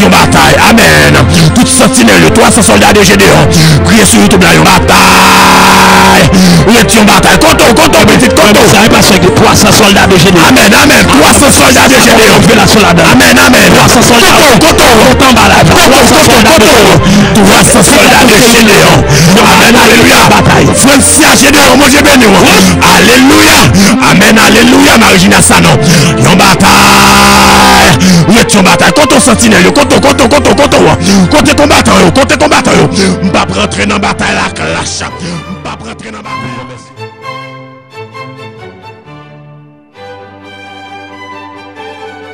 une bataille. Amen. Toute sentinelle, 300 soldats de Gédéon. Priez sur YouTube, là, une bataille. Vous êtes une bataille. Comptons, petite, comptons. Ça est passé que 300 soldats de Gédéon. Amen, 300 soldats de Gédéon. Amen, 300 soldats. Comptons, malade. 300 soldats de Gédéon. Amen, alléluia. Bataille. Francia Gédéon, moi j'ai béni. Alléluia. Amen, alléluia. Marigina Sano. Une bataille. Vous êtes une bataille. Comptons sentinelle. Comptons. Comptez combattant. On va rentrer dans la bataille la clash. On va rentrer dans la bataille.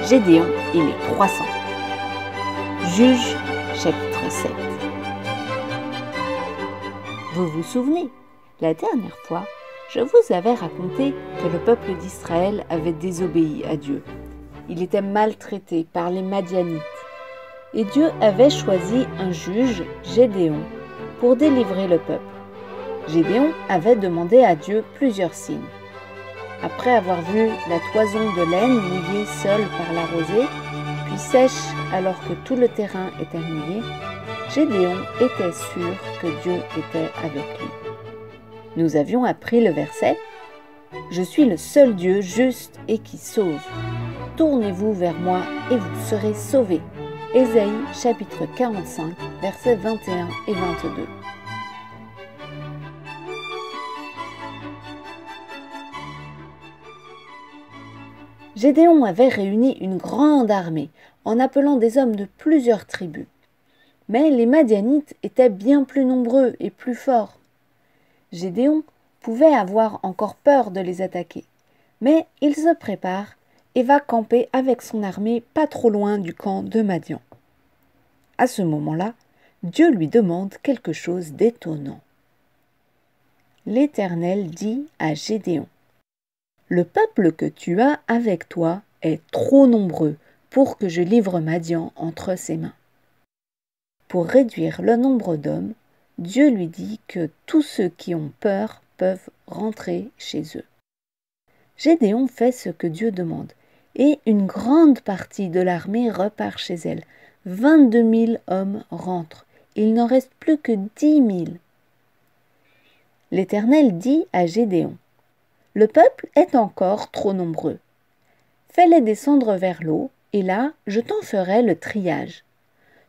Gédéon et les 300. Juges, chapitre 7. Vous vous souvenez, la dernière fois, je vous avais raconté que le peuple d'Israël avait désobéi à Dieu. Il était maltraité par les Madianites. Et Dieu avait choisi un juge, Gédéon, pour délivrer le peuple. Gédéon avait demandé à Dieu plusieurs signes. Après avoir vu la toison de laine mouillée seule par la rosée, puis sèche alors que tout le terrain était mouillé, Gédéon était sûr que Dieu était avec lui. Nous avions appris le verset « Je suis le seul Dieu juste et qui sauve. Tournez-vous vers moi et vous serez sauvés. » Ésaïe chapitre 45, versets 21 et 22. Gédéon avait réuni une grande armée en appelant des hommes de plusieurs tribus. Mais les Madianites étaient bien plus nombreux et plus forts. Gédéon pouvait avoir encore peur de les attaquer, mais il se prépare et va camper avec son armée pas trop loin du camp de Madian. À ce moment-là, Dieu lui demande quelque chose d'étonnant. L'Éternel dit à Gédéon: le peuple que tu as avec toi est trop nombreux pour que je livre Madian entre ses mains. Pour réduire le nombre d'hommes, Dieu lui dit que tous ceux qui ont peur peuvent rentrer chez eux. Gédéon fait ce que Dieu demande, et une grande partie de l'armée repart chez elle. 22 000 hommes rentrent. Il n'en reste plus que 10 000. L'Éternel dit à Gédéon: le peuple est encore trop nombreux. Fais-les descendre vers l'eau, et là, je t'en ferai le triage.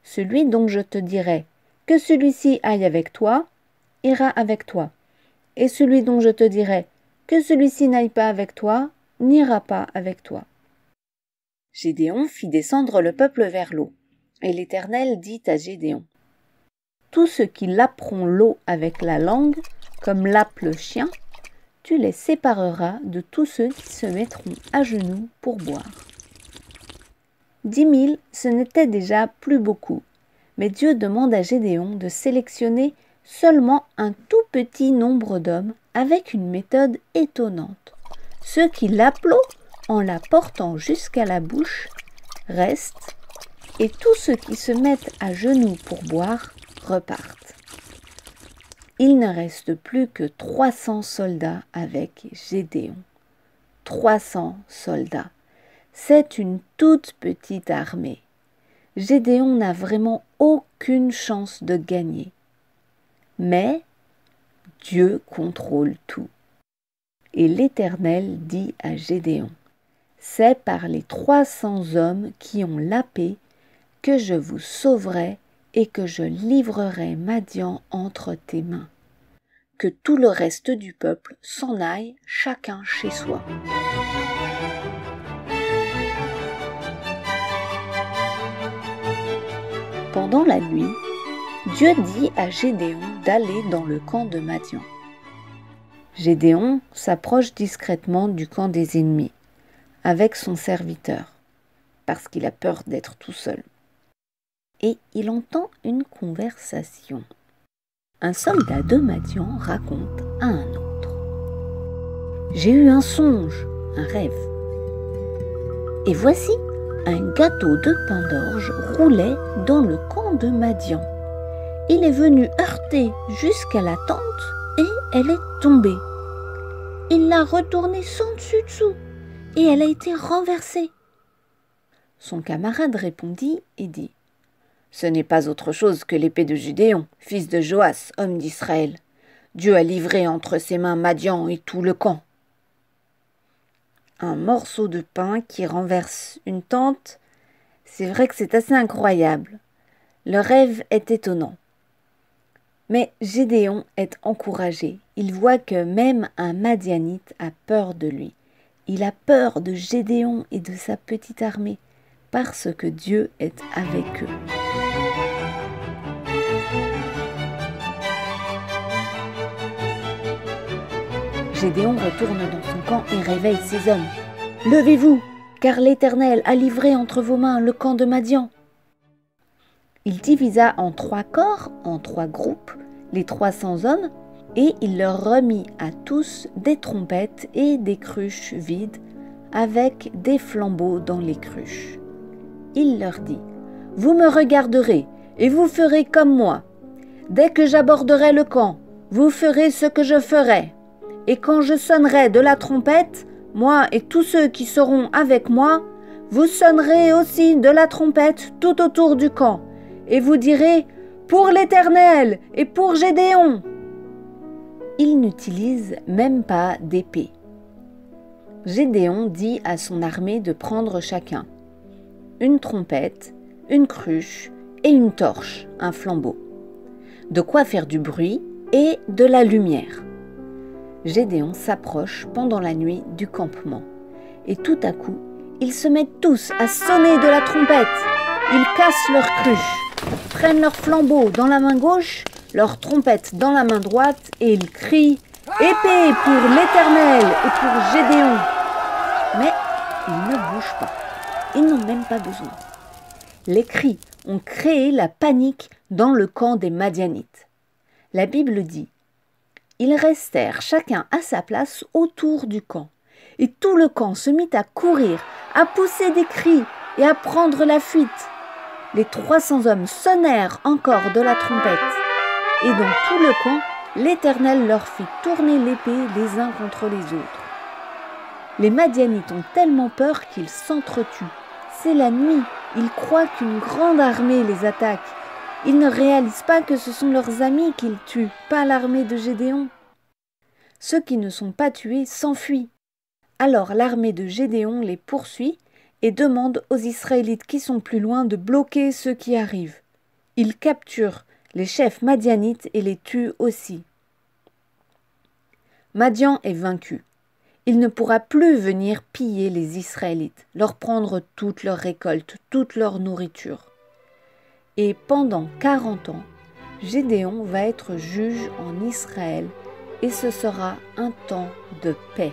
Celui dont je te dirai que celui-ci aille avec toi, ira avec toi. Et celui dont je te dirai que celui-ci n'aille pas avec toi, n'ira pas avec toi. Gédéon fit descendre le peuple vers l'eau, et l'Éternel dit à Gédéon: tous ceux qui laperont l'eau avec la langue, comme lappe le chien, tu les sépareras de tous ceux qui se mettront à genoux pour boire. 10 000, ce n'était déjà plus beaucoup, mais Dieu demande à Gédéon de sélectionner seulement un tout petit nombre d'hommes avec une méthode étonnante. Ceux qui lappent l'eau, en la portant jusqu'à la bouche, restent, et tous ceux qui se mettent à genoux pour boire repartent. Il ne reste plus que 300 soldats avec Gédéon. 300 soldats. C'est une toute petite armée. Gédéon n'a vraiment aucune chance de gagner. Mais Dieu contrôle tout. Et l'Éternel dit à Gédéon: c'est par les 300 hommes qui ont lappé que je vous sauverai et que je livrerai Madian entre tes mains. Que tout le reste du peuple s'en aille chacun chez soi. Pendant la nuit, Dieu dit à Gédéon d'aller dans le camp de Madian. Gédéon s'approche discrètement du camp des ennemis, avec son serviteur, parce qu'il a peur d'être tout seul. Et il entend une conversation. Un soldat de Madian raconte à un autre: j'ai eu un songe, un rêve. Et voici, un gâteau de pain d'orge roulait dans le camp de Madian. Il est venu heurter jusqu'à la tente et elle est tombée. Il l'a retournée sans dessus-dessous et elle a été renversée. Son camarade répondit et dit: Ce n'est pas autre chose que l'épée de Gédéon, fils de Joas, homme d'Israël. Dieu a livré entre ses mains Madian et tout le camp. » Un morceau de pain qui renverse une tente, c'est vrai que c'est assez incroyable. Le rêve est étonnant. Mais Gédéon est encouragé. Il voit que même un Madianite a peur de lui. Il a peur de Gédéon et de sa petite armée, parce que Dieu est avec eux. Gédéon retourne dans son camp et réveille ses hommes. « Levez-vous, car l'Éternel a livré entre vos mains le camp de Madian. » Il divisa en 3 corps, en 3 groupes, les 300 hommes, et il leur remit à tous des trompettes et des cruches vides, avec des flambeaux dans les cruches. Il leur dit, « Vous me regarderez, et vous ferez comme moi. Dès que j'aborderai le camp, vous ferez ce que je ferai. Et quand je sonnerai de la trompette, moi et tous ceux qui seront avec moi, vous sonnerez aussi de la trompette tout autour du camp, et vous direz « Pour l'Éternel et pour Gédéon !» Il n'utilise même pas d'épée. Gédéon dit à son armée de prendre chacun une trompette, une cruche et une torche, un flambeau. De quoi faire du bruit et de la lumière. Gédéon s'approche pendant la nuit du campement. Et tout à coup, ils se mettent tous à sonner de la trompette. Ils cassent leurs cruches, prennent leur flambeau dans la main gauche, leur trompette dans la main droite, et ils crient « Épée pour l'Éternel et pour Gédéon !» Mais ils ne bougent pas. Ils n'ont même pas besoin. Les cris ont créé la panique dans le camp des Madianites. La Bible dit « Ils restèrent chacun à sa place autour du camp, et tout le camp se mit à courir, à pousser des cris et à prendre la fuite. Les 300 hommes sonnèrent encore de la trompette, et dans tout le camp, l'Éternel leur fit tourner l'épée les uns contre les autres. Les Madianites ont tellement peur qu'ils s'entretuent. C'est la nuit, ils croient qu'une grande armée les attaque. Ils ne réalisent pas que ce sont leurs amis qu'ils tuent, pas l'armée de Gédéon. Ceux qui ne sont pas tués s'enfuient. Alors l'armée de Gédéon les poursuit et demande aux Israélites qui sont plus loin de bloquer ceux qui arrivent. Ils capturent les chefs madianites et les tuent aussi. Madian est vaincu. Il ne pourra plus venir piller les Israélites, leur prendre toute leur récolte, toute leur nourriture. Et pendant 40 ans, Gédéon va être juge en Israël et ce sera un temps de paix.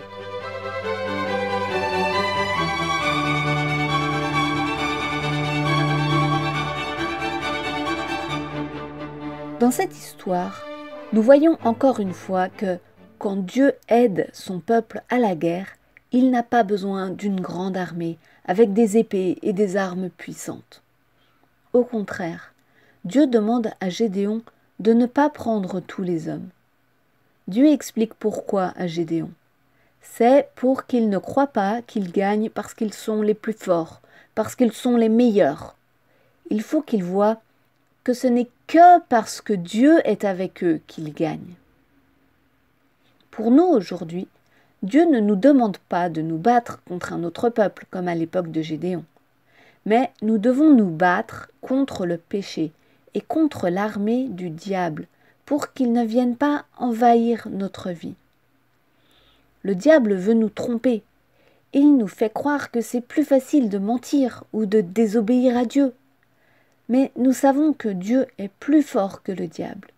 Dans cette histoire, nous voyons encore une fois que quand Dieu aide son peuple à la guerre, il n'a pas besoin d'une grande armée avec des épées et des armes puissantes. Au contraire, Dieu demande à Gédéon de ne pas prendre tous les hommes. Dieu explique pourquoi à Gédéon. C'est pour qu'il ne croit pas qu'ils gagnent parce qu'ils sont les plus forts, parce qu'ils sont les meilleurs. Il faut qu'ils voient que ce n'est que parce que Dieu est avec eux qu'ils gagnent. Pour nous aujourd'hui, Dieu ne nous demande pas de nous battre contre un autre peuple comme à l'époque de Gédéon, mais nous devons nous battre contre le péché et contre l'armée du diable pour qu'il ne vienne pas envahir notre vie. Le diable veut nous tromper. Il nous fait croire que c'est plus facile de mentir ou de désobéir à Dieu. Mais nous savons que Dieu est plus fort que le diable.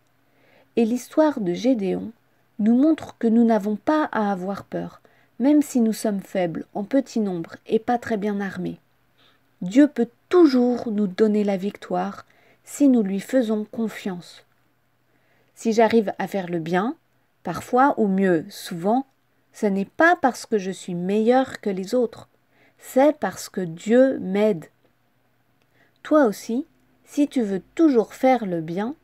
Et l'histoire de Gédéon nous montre que nous n'avons pas à avoir peur, même si nous sommes faibles, en petit nombre et pas très bien armés. Dieu peut toujours nous donner la victoire si nous lui faisons confiance. Si j'arrive à faire le bien, parfois ou mieux, souvent, ce n'est pas parce que je suis meilleur que les autres, c'est parce que Dieu m'aide. Toi aussi, si tu veux toujours faire le bien,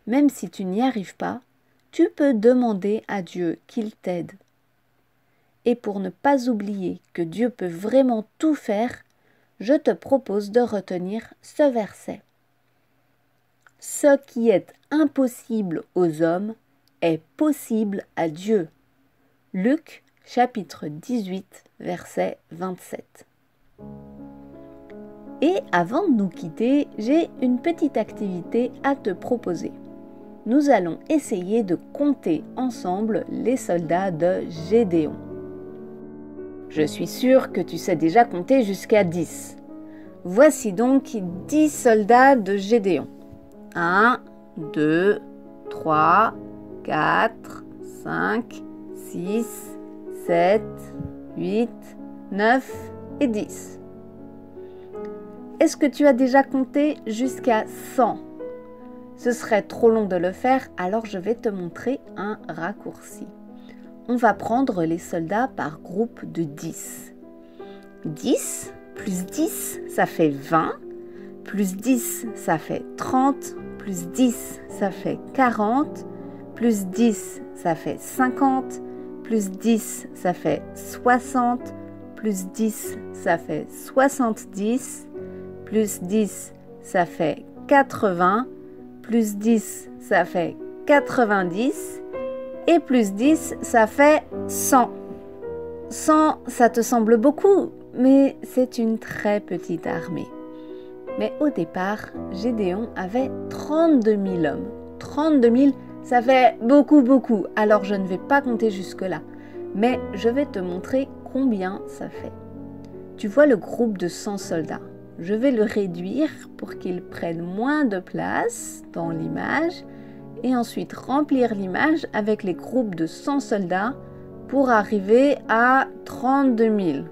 même si tu n'y arrives pas, tu peux demander à Dieu qu'il t'aide. Et pour ne pas oublier que Dieu peut vraiment tout faire, je te propose de retenir ce verset. Ce qui est impossible aux hommes est possible à Dieu. Luc chapitre 18, verset 27. Et avant de nous quitter, j'ai une petite activité à te proposer. Nous allons essayer de compter ensemble les soldats de Gédéon. Je suis sûre que tu sais déjà compter jusqu'à 10. Voici donc 10 soldats de Gédéon. 1, 2, 3, 4, 5, 6, 7, 8, 9 et 10. Est-ce que tu as déjà compté jusqu'à 100? Ce serait trop long de le faire, alors je vais te montrer un raccourci. On va prendre les soldats par groupe de 10. 10 plus 10, ça fait 20. Plus 10, ça fait 30. Plus 10, ça fait 40. Plus 10, ça fait 50. Plus 10, ça fait 60. Plus 10, ça fait 70. Plus 10, ça fait 80. Plus 10, ça fait 90. Et plus 10, ça fait 100. 100, ça te semble beaucoup, mais c'est une très petite armée. Mais au départ, Gédéon avait 32 000 hommes. 32 000, ça fait beaucoup. Alors je ne vais pas compter jusque-là. Mais je vais te montrer combien ça fait. Tu vois le groupe de 100 soldats. Je vais le réduire pour qu'il prenne moins de place dans l'image et ensuite remplir l'image avec les groupes de 100 soldats pour arriver à 32 000.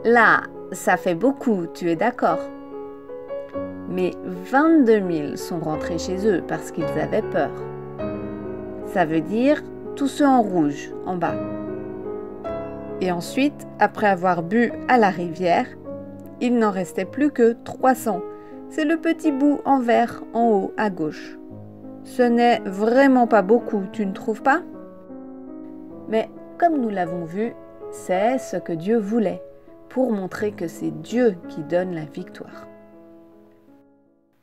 Là, ça fait beaucoup, tu es d'accord? Mais 22 000 sont rentrés chez eux parce qu'ils avaient peur. Ça veut dire tous ceux en rouge, en bas. Et ensuite, après avoir bu à la rivière, il n'en restait plus que 300. C'est le petit bout en vert en haut à gauche. Ce n'est vraiment pas beaucoup, tu ne trouves pas? Mais comme nous l'avons vu, c'est ce que Dieu voulait, pour montrer que c'est Dieu qui donne la victoire.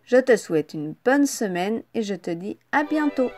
Je te souhaite une bonne semaine et je te dis à bientôt.